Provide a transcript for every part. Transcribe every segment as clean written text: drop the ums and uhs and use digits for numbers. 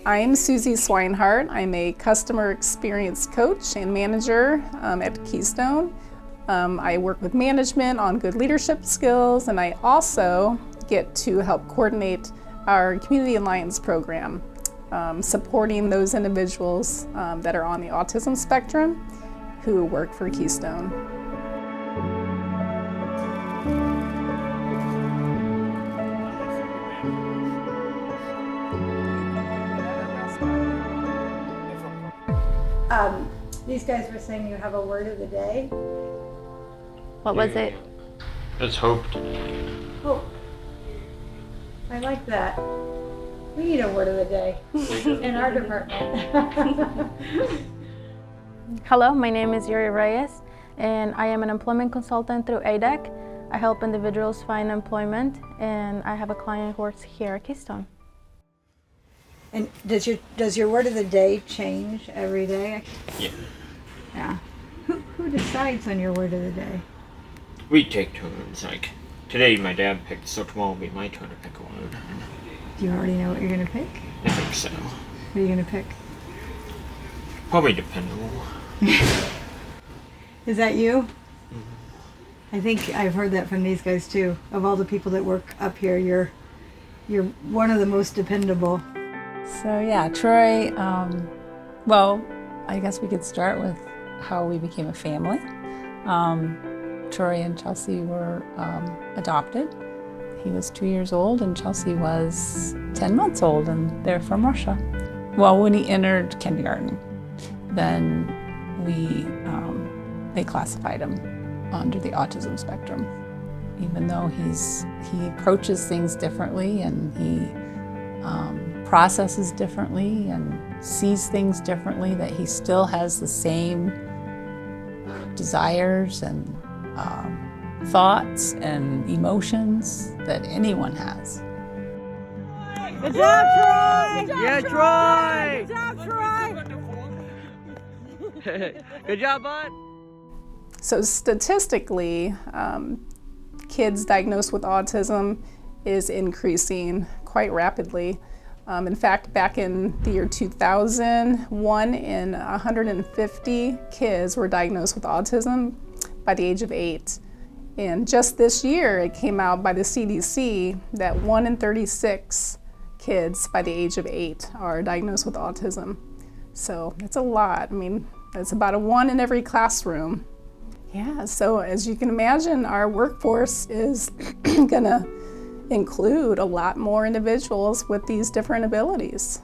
I'm Susie Swinehart. I'm a customer experience coach and manager at Keystone. I work with management on good leadership skills, and I also get to help coordinate our Community Alliance program, supporting those individuals that are on the autism spectrum who work for Keystone. These guys were saying you have a word of the day. What was it? It's hope. Hope. I like that. We need a word of the day in our department. Hello, my name is Yuri Reyes, and I am an employment consultant through ADEC. I help individuals find employment, and I have a client who works here at Keystone. And does your word of the day change every day? Yeah. Yeah. Who decides on your word of the day? We take turns. Like today, my dad picked, so tomorrow will be my turn to pick a word. Do you already know what you're gonna pick? I think so. What are you gonna pick? Probably dependable. Is that you? Mm-hmm. I think I've heard that from these guys too. Of all the people that work up here, you're one of the most dependable. So yeah, Troy, well, I guess we could start with how we became a family. Troy and Chelsea were adopted. He was 2 years old and Chelsea was 10 months old, and they're from Russia. Well, when he entered kindergarten, then they classified him under the autism spectrum. Even though he approaches things differently and he processes differently and sees things differently, that he still has the same desires and thoughts and emotions that anyone has. Good job, Troy! Yeah, Troy! Good job, Troy! Good job, bud! So statistically, kids diagnosed with autism is increasing quite rapidly. In fact, back in the year 2000, 1 in 150 kids were diagnosed with autism by the age of 8. And just this year, it came out by the CDC that 1 in 36 kids by the age of 8 are diagnosed with autism. So it's a lot. I mean, it's about a 1 in every classroom. Yeah, so as you can imagine, our workforce is gonna include a lot more individuals with these different abilities.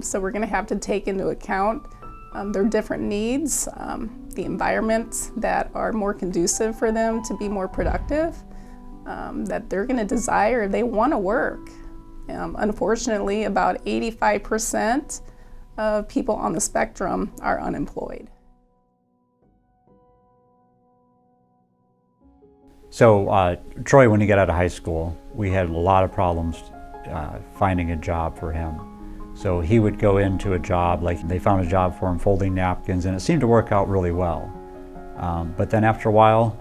So we're going to have to take into account their different needs, the environments that are more conducive for them to be more productive, that they're going to desire, they want to work. Unfortunately, about 85% of people on the spectrum are unemployed. So Troy, when he got out of high school, we had a lot of problems finding a job for him. So he would go into a job, like they found a job for him folding napkins, and it seemed to work out really well. But then after a while,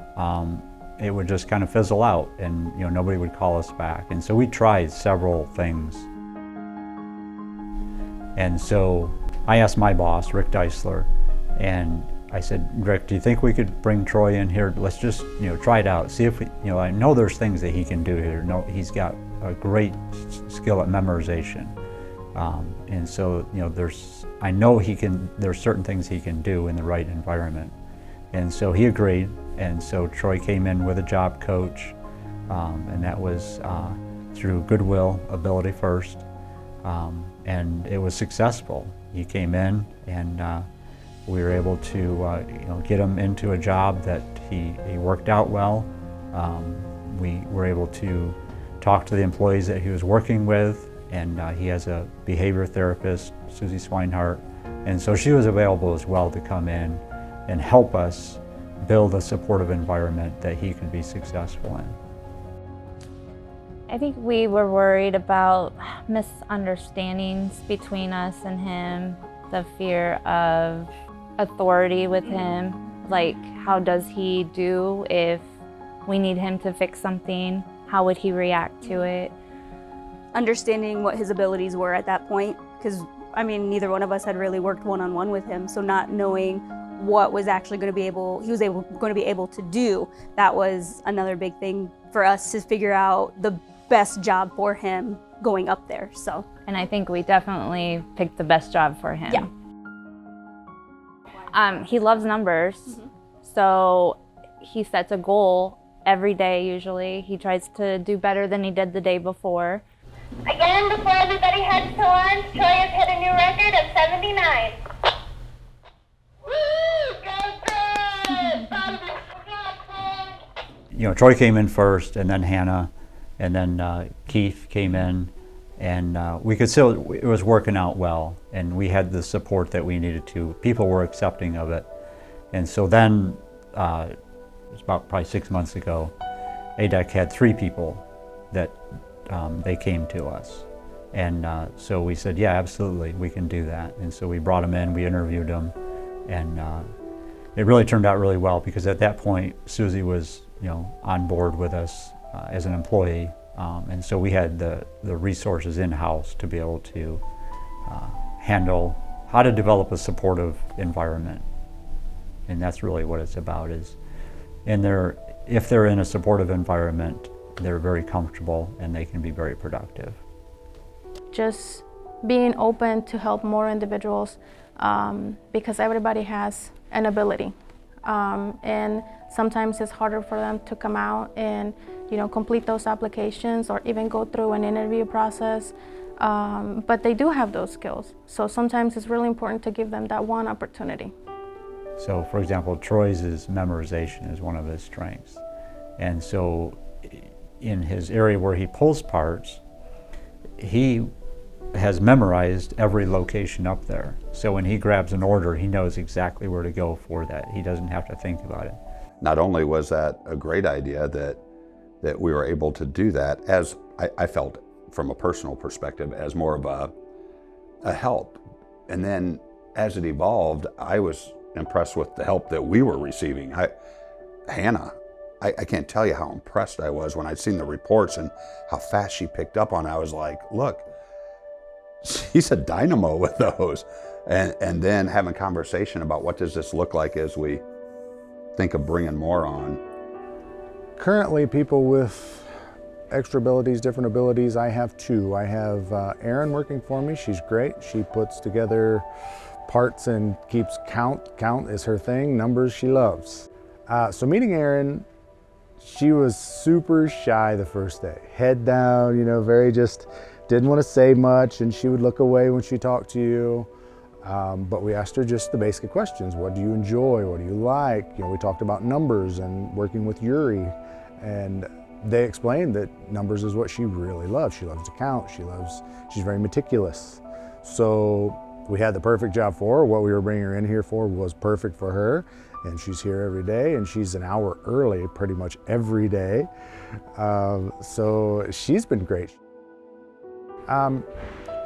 it would just kind of fizzle out, and nobody would call us back. And so we tried several things. And so I asked my boss, Rick Deisler, and I said, Rick, do you think we could bring Troy in here? Let's just, try it out. See if we, I know there's things that he can do here. No, he's got a great skill at memorization. And so, I know there's certain things he can do in the right environment. And so he agreed. And so Troy came in with a job coach, and that was through Goodwill Ability First. And it was successful. He came in and we were able to get him into a job that he worked out well. We were able to talk to the employees that he was working with, and he has a behavior therapist, Susie Swinehart, and so she was available as well to come in and help us build a supportive environment that he could be successful in. I think we were worried about misunderstandings between us and him, the fear of authority with him, like how does he do if we need him to fix something, how would he react to it? understanding what his abilities were at that point, because I mean, neither one of us had really worked one-on-one with him, so not knowing what was actually going to be going to be able to do, that was another big thing for us to figure out the best job for him going up there. So, and I think we definitely picked the best job for him. Yeah. He loves numbers, so he sets a goal every day usually. He tries to do better than he did the day before. Again, before everybody heads to lunch, Troy has hit a new record of 79. Woo! You know, Troy came in first, and then Hannah, and then Keith came in, and we could still, it was working out well, and we had the support that we needed to. People were accepting of it. And so then, it was about probably 6 months ago, ADEC had 3 people that they came to us. And so we said, yeah, absolutely, we can do that. And so we brought them in, we interviewed them, and it really turned out really well, because at that point, Susie was, you know, on board with us as an employee. And so we had the resources in-house to be able to handle how to develop a supportive environment. And that's really what it's about, is if they're in a supportive environment, they're very comfortable and they can be very productive. Just being open to help more individuals, because everybody has an ability. And sometimes it's harder for them to come out and, you know, complete those applications or even go through an interview process. But they do have those skills. So sometimes it's really important to give them that one opportunity. So for example, Troy's memorization is one of his strengths. And so in his area where he pulls parts, he has memorized every location up there. So when he grabs an order, he knows exactly where to go for that. He doesn't have to think about it. Not only was that a great idea that we were able to do that, as I felt from a personal perspective, as more of a help. And then as it evolved, I was impressed with the help that we were receiving. Hannah, I can't tell you how impressed I was when I'd seen the reports and how fast she picked up on it. I was like, look, she's a dynamo with those. And then having conversation about what does this look like as we think of bringing more on. Currently, people with extra abilities, different abilities, I have 2. I have Erin working for me. She's great. She puts together parts and keeps count. Count is her thing. Numbers she loves. So meeting Erin, she was super shy the first day. Head down, you know, very just didn't want to say much, and she would look away when she talked to you. But we asked her just the basic questions. What do you enjoy? What do you like? You know, we talked about numbers and working with Yuri, and they explained that numbers is what she really loves. She loves to count. She's very meticulous. So we had the perfect job for her. What we were bringing her in here for was perfect for her. And she's here every day, and she's an hour early pretty much every day. So she's been great.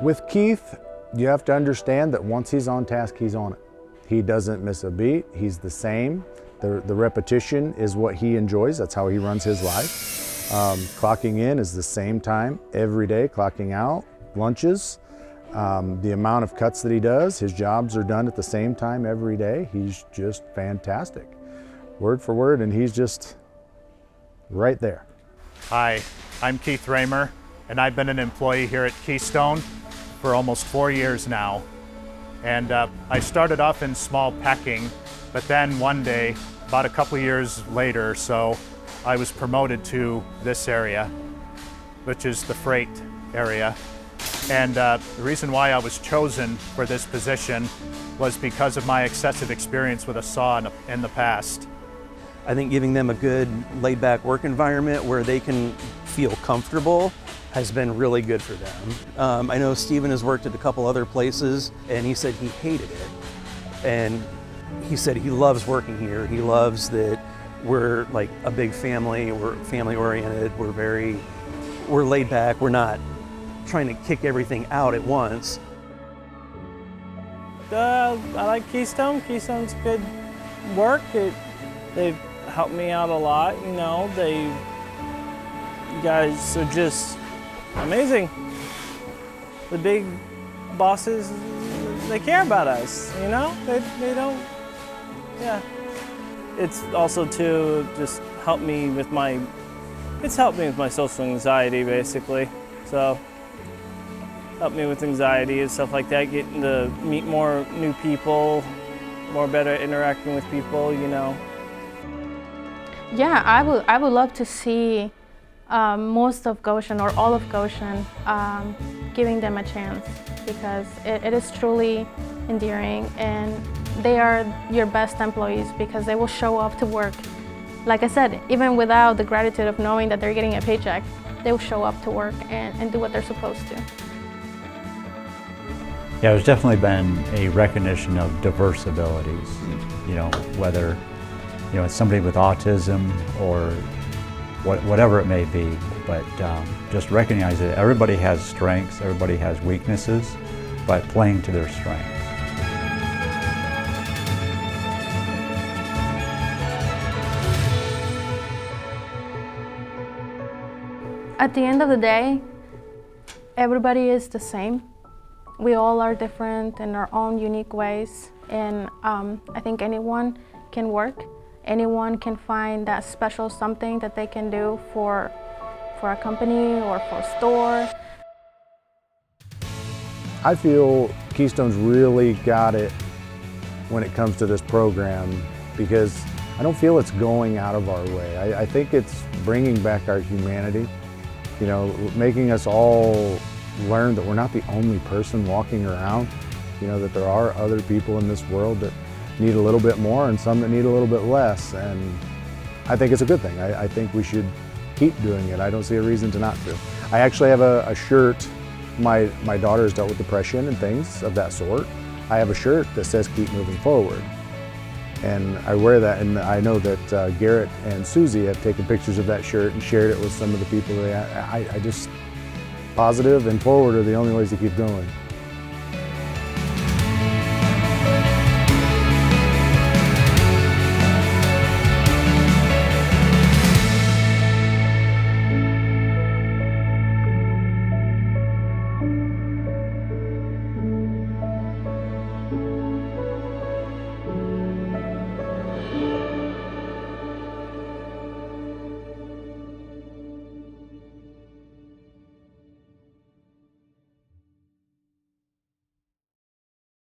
With Keith, you have to understand that once he's on task, he's on it. He doesn't miss a beat. He's the same. The repetition is what he enjoys. That's how he runs his life. Clocking in is the same time every day, clocking out, lunches. The amount of cuts that he does, his jobs are done at the same time every day. He's just fantastic. Word for word, and he's just right there. Hi, I'm Keith Raymer, and I've been an employee here at Keystone for almost 4 years now. And I started off in small packing, but then one day, about a couple years later or so, I was promoted to this area, which is the freight area. And the reason why I was chosen for this position was because of my excessive experience with a saw in the past. I think giving them a good laid-back work environment where they can feel comfortable has been really good for them. I know Steven has worked at a couple other places, and he said he hated it. And he said he loves working here. He loves that we're like a big family, we're family-oriented, we're laid back, we're not trying to kick everything out at once. I like Keystone. Keystone's good work. They've helped me out a lot, you know. You guys are just amazing. The big bosses, they care about us, you know? They don't, yeah. It's also to just help me with my, it's helped me with my social anxiety basically. So, helped me with anxiety and stuff like that, getting to meet more new people, more better interacting with people, you know. Yeah, I would love to see most of Goshen or all of Goshen giving them a chance, because it is truly endearing, and they are your best employees because they will show up to work. Like I said, even without the gratitude of knowing that they're getting a paycheck, they will show up to work and do what they're supposed to. Yeah, there's definitely been a recognition of diverse abilities, you know, whether, you know, it's somebody with autism or whatever it may be, but just recognize that everybody has strengths, everybody has weaknesses, but playing to their strengths. At the end of the day, everybody is the same. We all are different in our own unique ways, and I think anyone can work. Anyone can find that special something that they can do for a company or for a store. I feel Keystone's really got it when it comes to this program, because I don't feel it's going out of our way. I think it's bringing back our humanity, you know, making us all learn that we're not the only person walking around, you know, that there are other people in this world that need a little bit more and some that need a little bit less, and I think it's a good thing. I think we should keep doing it. I don't see a reason to not to. I actually have a shirt. My daughter has dealt with depression and things of that sort. I have a shirt that says keep moving forward, and I wear that, and I know that Garrett and Susie have taken pictures of that shirt and shared it with some of the people. I just, positive and forward are the only ways to keep going.